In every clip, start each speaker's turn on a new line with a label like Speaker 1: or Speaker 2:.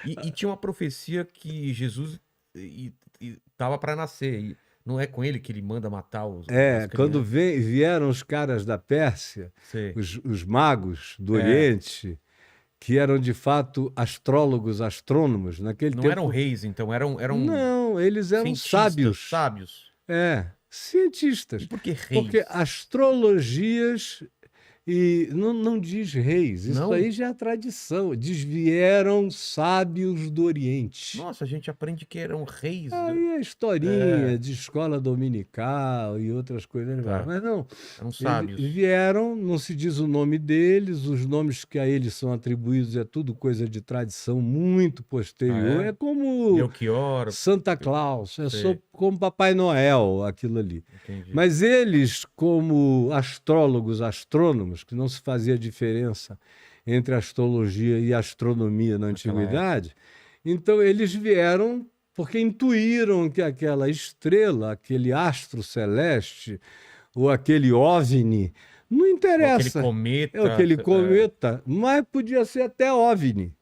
Speaker 1: E tinha uma profecia que Jesus estava para nascer. E não é com ele que ele manda matar as
Speaker 2: Quando
Speaker 1: crianças?
Speaker 2: vieram os caras da Pérsia,
Speaker 1: Sei.
Speaker 2: os magos do
Speaker 1: É,
Speaker 2: Oriente, que eram de fato astrólogos, astrônomos, naquele
Speaker 1: não eram
Speaker 2: tempo.
Speaker 1: reis, então, eram
Speaker 2: Não, eles eram
Speaker 1: cientistas,
Speaker 2: sábios.
Speaker 1: sábios.
Speaker 2: Cientistas.
Speaker 1: E por que
Speaker 2: Porque
Speaker 1: reis?
Speaker 2: astrologias e não diz reis, isso
Speaker 1: Não?
Speaker 2: aí já é tradição. Diz vieram sábios do Oriente.
Speaker 1: Nossa, a gente aprende que eram reis.
Speaker 2: Aí é
Speaker 1: É,
Speaker 2: historinha de escola dominical e outras coisas mais.
Speaker 1: tá.
Speaker 2: Mas não,
Speaker 1: Eram
Speaker 2: eles
Speaker 1: sábios.
Speaker 2: vieram, não se diz o nome deles, os nomes que a eles são atribuídos é tudo coisa de tradição muito
Speaker 1: Ah,
Speaker 2: posterior. É
Speaker 1: é?
Speaker 2: como
Speaker 1: Belchior.
Speaker 2: Santa Claus, é só
Speaker 1: Sei,
Speaker 2: como Papai Noel, aquilo ali.
Speaker 1: entendi.
Speaker 2: Mas eles, como astrólogos, astrônomos, que não se fazia diferença entre astrologia e astronomia na
Speaker 1: Naquela época.
Speaker 2: antiguidade, então eles vieram porque intuíram que aquela estrela, aquele astro celeste, ou aquele OVNI, não
Speaker 1: Ou aquele
Speaker 2: interessa. É
Speaker 1: cometa.
Speaker 2: aquele cometa, mas podia ser até OVNI.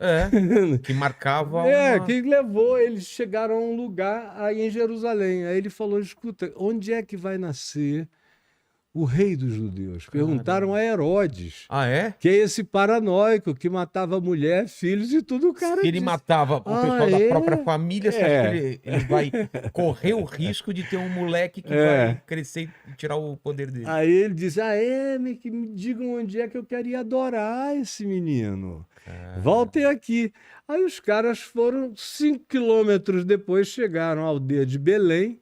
Speaker 1: Que marcava uma.
Speaker 2: Quem levou, eles chegaram a um lugar aí em Jerusalém. Aí ele falou: escuta, onde é que vai nascer o rei dos judeus? Perguntaram
Speaker 1: Caramba.
Speaker 2: a Herodes,
Speaker 1: Ah, é?
Speaker 2: que é esse paranoico que matava mulher, filhos e tudo. O
Speaker 1: Se
Speaker 2: cara
Speaker 1: ele
Speaker 2: disse:
Speaker 1: matava o
Speaker 2: ah,
Speaker 1: pessoal da própria
Speaker 2: é?
Speaker 1: família, você acha que
Speaker 2: É,
Speaker 1: ele vai correr o risco de ter um moleque que vai
Speaker 2: é.
Speaker 1: crescer e tirar o poder dele?
Speaker 2: Aí ele disse: que me digam onde é que eu quero ir adorar esse menino.
Speaker 1: Cara,
Speaker 2: Voltem aqui. Aí os caras foram 5 quilômetros depois, chegaram à aldeia de Belém.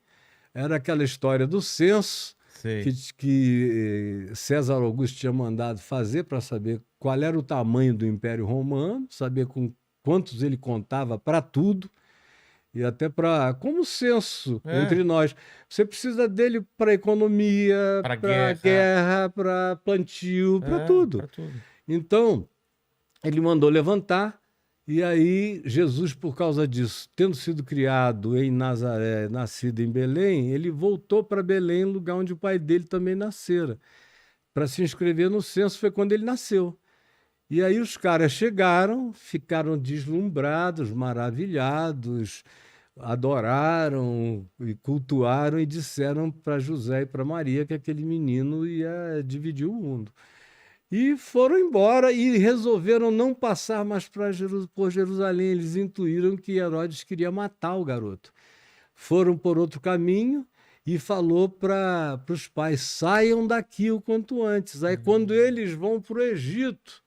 Speaker 2: Era aquela história do censo
Speaker 1: sei.
Speaker 2: que César Augusto tinha mandado fazer para saber qual era o tamanho do Império Romano, saber com quantos ele contava para tudo. E até para, como censo
Speaker 1: É,
Speaker 2: entre nós, você precisa dele para economia,
Speaker 1: pra
Speaker 2: para
Speaker 1: guerra.
Speaker 2: guerra, para plantio, para
Speaker 1: É,
Speaker 2: tudo.
Speaker 1: pra tudo.
Speaker 2: Então, ele mandou levantar, e aí Jesus, por causa disso, tendo sido criado em Nazaré, nascido em Belém, ele voltou para Belém, lugar onde o pai dele também nascera. Para se inscrever no censo foi quando ele nasceu. E aí os caras chegaram, ficaram deslumbrados, maravilhados, adoraram e cultuaram e disseram para José e para Maria que aquele menino ia dividir o mundo. E foram embora e resolveram não passar mais por Jerusalém. Eles intuíram que Herodes queria matar o garoto. Foram por outro caminho e falou para os pais: saiam daqui o quanto antes. Aí, quando
Speaker 1: Hum,
Speaker 2: eles vão para o Egito,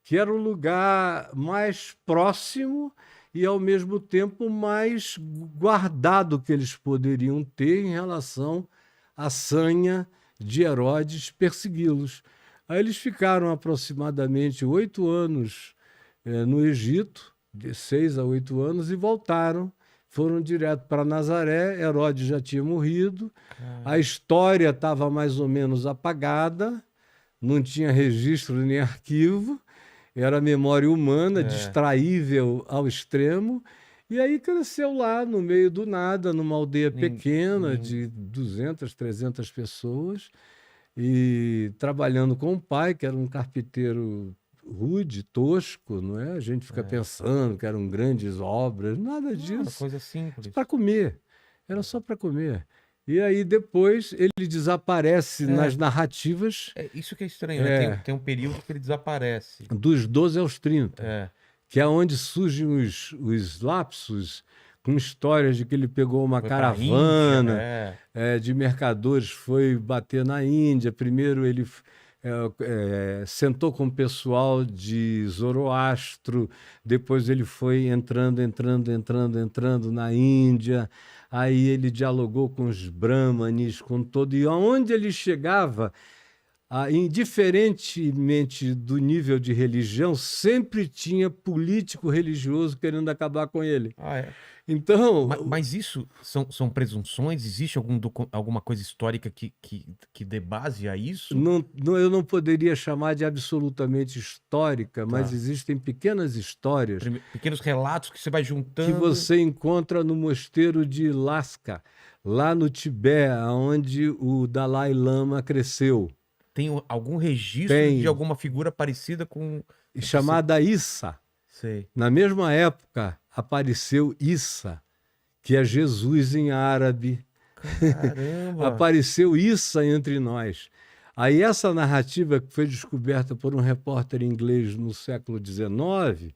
Speaker 2: que era o lugar mais próximo e, ao mesmo tempo, mais guardado que eles poderiam ter em relação à sanha de Herodes persegui-los. Aí eles ficaram aproximadamente 8 anos no Egito, de 6 a 8 anos, e voltaram. Foram direto para Nazaré. Herodes já tinha morrido, a
Speaker 1: cara,
Speaker 2: história estava mais ou menos apagada, não tinha registro nem arquivo, era memória humana,
Speaker 1: é,
Speaker 2: distraível ao extremo. E aí cresceu lá no meio do nada, numa aldeia
Speaker 1: nin-
Speaker 2: pequena
Speaker 1: nin-
Speaker 2: de 200, 300 pessoas, e trabalhando com o pai, que era um carpinteiro rude, tosco, não é? A gente fica
Speaker 1: é.
Speaker 2: pensando que eram grandes obras, nada
Speaker 1: Não, era
Speaker 2: disso.
Speaker 1: coisa simples.
Speaker 2: Para comer, era só para comer. E aí depois ele desaparece
Speaker 1: É,
Speaker 2: nas narrativas
Speaker 1: isso que é estranho, né?
Speaker 2: é,
Speaker 1: Tem um período que ele desaparece.
Speaker 2: dos 12 aos 30,
Speaker 1: É,
Speaker 2: que é onde surgem os lapsos com histórias de que ele pegou uma
Speaker 1: foi pra Índia,
Speaker 2: caravana de mercadores, foi bater na Índia. Primeiro ele sentou com o pessoal de Zoroastro, depois ele foi entrando na Índia, aí ele dialogou com os brahmanes, com todo, e aonde ele chegava, indiferentemente do nível de religião, sempre tinha político religioso querendo acabar com ele.
Speaker 1: é.
Speaker 2: Então,
Speaker 1: Mas isso são presunções? Existe alguma coisa histórica que dê base a isso?
Speaker 2: eu não poderia chamar de absolutamente histórica, mas
Speaker 1: Tá.
Speaker 2: existem pequenas histórias
Speaker 1: Pequenos relatos que você vai
Speaker 2: que
Speaker 1: juntando.
Speaker 2: você encontra no mosteiro de Lasca, lá no Tibete, onde o Dalai Lama cresceu.
Speaker 1: Tem algum registro de
Speaker 2: Tem,
Speaker 1: alguma figura parecida com esse.
Speaker 2: chamada Issa.
Speaker 1: Sei.
Speaker 2: Na mesma época, apareceu Issa, que é Jesus em árabe.
Speaker 1: Caramba.
Speaker 2: Apareceu Issa entre nós. Aí essa narrativa que foi descoberta por um repórter inglês no século XIX,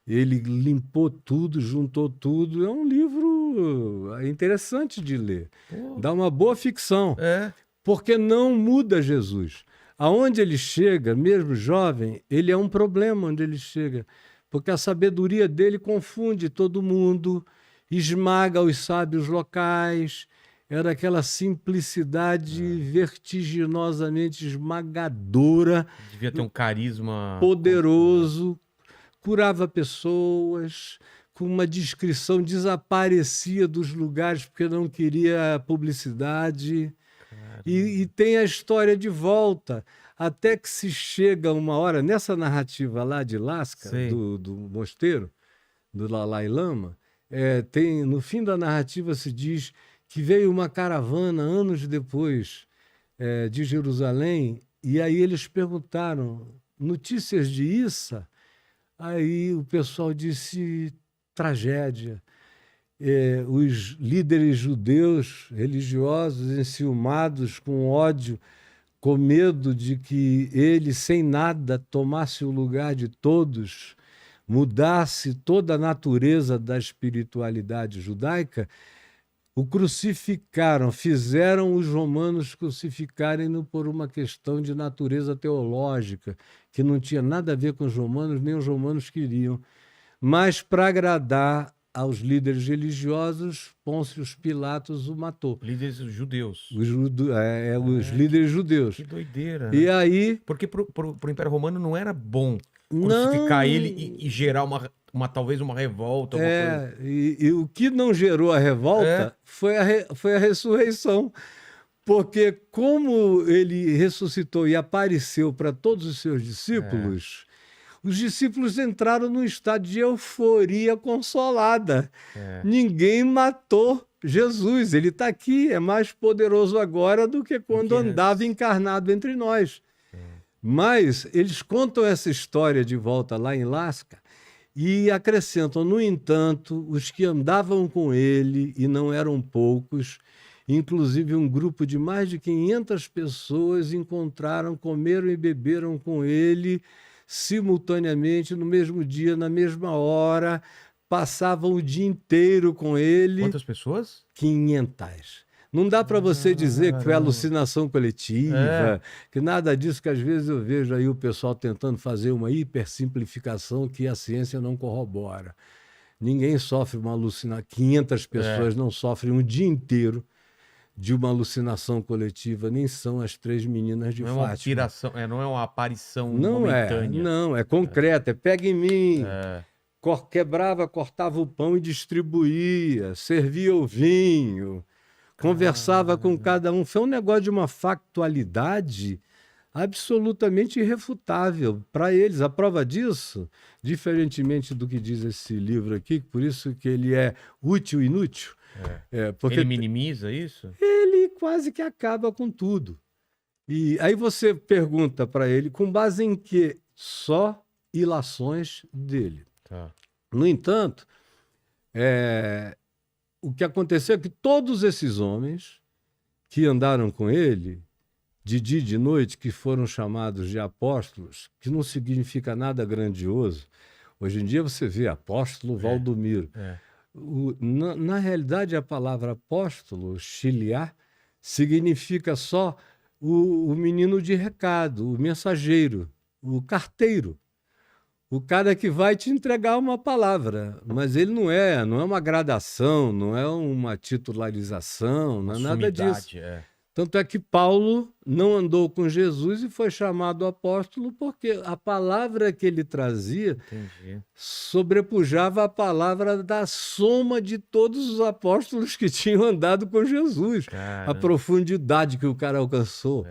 Speaker 2: ele limpou tudo, juntou tudo. É um livro interessante de ler.
Speaker 1: Pô.
Speaker 2: Dá uma boa ficção.
Speaker 1: É.
Speaker 2: Porque não muda Jesus. Aonde ele chega, mesmo jovem, ele é um problema onde ele chega. Porque a sabedoria dele confunde todo mundo, esmaga os sábios locais. Era aquela simplicidade vertiginosamente esmagadora.
Speaker 1: Devia ter um carisma
Speaker 2: Poderoso, curava pessoas, com uma descrição, desaparecia dos lugares porque não queria publicidade. E tem a história de volta, até que se chega uma hora, nessa narrativa lá de Lasca, do mosteiro, do Dalai Lama, no fim da narrativa se diz que veio uma caravana anos depois de Jerusalém, e aí eles perguntaram, notícias de Issa? Aí o pessoal disse, tragédia. Os líderes judeus religiosos enciumados, com ódio, com medo de que ele, sem nada, tomasse o lugar de todos, mudasse toda a natureza da espiritualidade judaica, o crucificaram, fizeram os romanos crucificarem-no por uma questão de natureza teológica, que não tinha nada a ver com os romanos, nem os romanos queriam, mas para agradar aos líderes religiosos, Pôncio Pilatos o matou.
Speaker 1: Líderes judeus.
Speaker 2: Os líderes judeus.
Speaker 1: Que doideira.
Speaker 2: E aí...
Speaker 1: Porque pro Império Romano não era bom crucificar ele e gerar talvez uma revolta. Coisa.
Speaker 2: E o que não gerou a revolta foi a ressurreição. Porque como ele ressuscitou e apareceu para todos os seus discípulos... Os discípulos entraram num estado de euforia consolada. Ninguém matou Jesus. Ele está aqui, é mais poderoso agora do que quando andava encarnado entre nós. Mas eles contam essa história de volta lá em Lasca e acrescentam, no entanto, os que andavam com ele, e não eram poucos, inclusive um grupo de mais de 500 pessoas encontraram, comeram e beberam com ele simultaneamente, no mesmo dia, na mesma hora, passavam o dia inteiro com ele.
Speaker 1: Quantas pessoas?
Speaker 2: 500. Não dá para você dizer que foi alucinação coletiva, que nada disso, que às vezes eu vejo aí o pessoal tentando fazer uma hipersimplificação que a ciência não corrobora. Ninguém sofre uma alucinação, 500 pessoas não sofrem um dia inteiro de uma alucinação coletiva, nem são as 3 meninas de Fátima.
Speaker 1: Não é uma aparição momentânea.
Speaker 2: Não, é concreta, pega em mim. Quebrava, cortava o pão e distribuía, servia o vinho, conversava com cada um. Foi um negócio de uma factualidade absolutamente irrefutável para eles. A prova disso, diferentemente do que diz esse livro aqui, por isso que ele é útil e inútil, porque
Speaker 1: ele minimiza isso?
Speaker 2: Ele quase que acaba com tudo. E aí você pergunta para ele com base em que? Só ilações dele. No entanto, o que aconteceu é que todos esses homens que andaram com ele, de dia e de noite, que foram chamados de apóstolos, que não significa nada grandioso. Hoje em dia você vê apóstolo Valdomiro. Na realidade, a palavra apóstolo, xiliá, significa só o menino de recado, o mensageiro, o carteiro. O cara que vai te entregar uma palavra, mas ele não é uma gradação, não é uma titularização, não é nada disso. Tanto é que Paulo não andou com Jesus e foi chamado apóstolo porque a palavra que ele trazia sobrepujava a palavra da soma de todos os apóstolos que tinham andado com Jesus. A profundidade que o cara alcançou.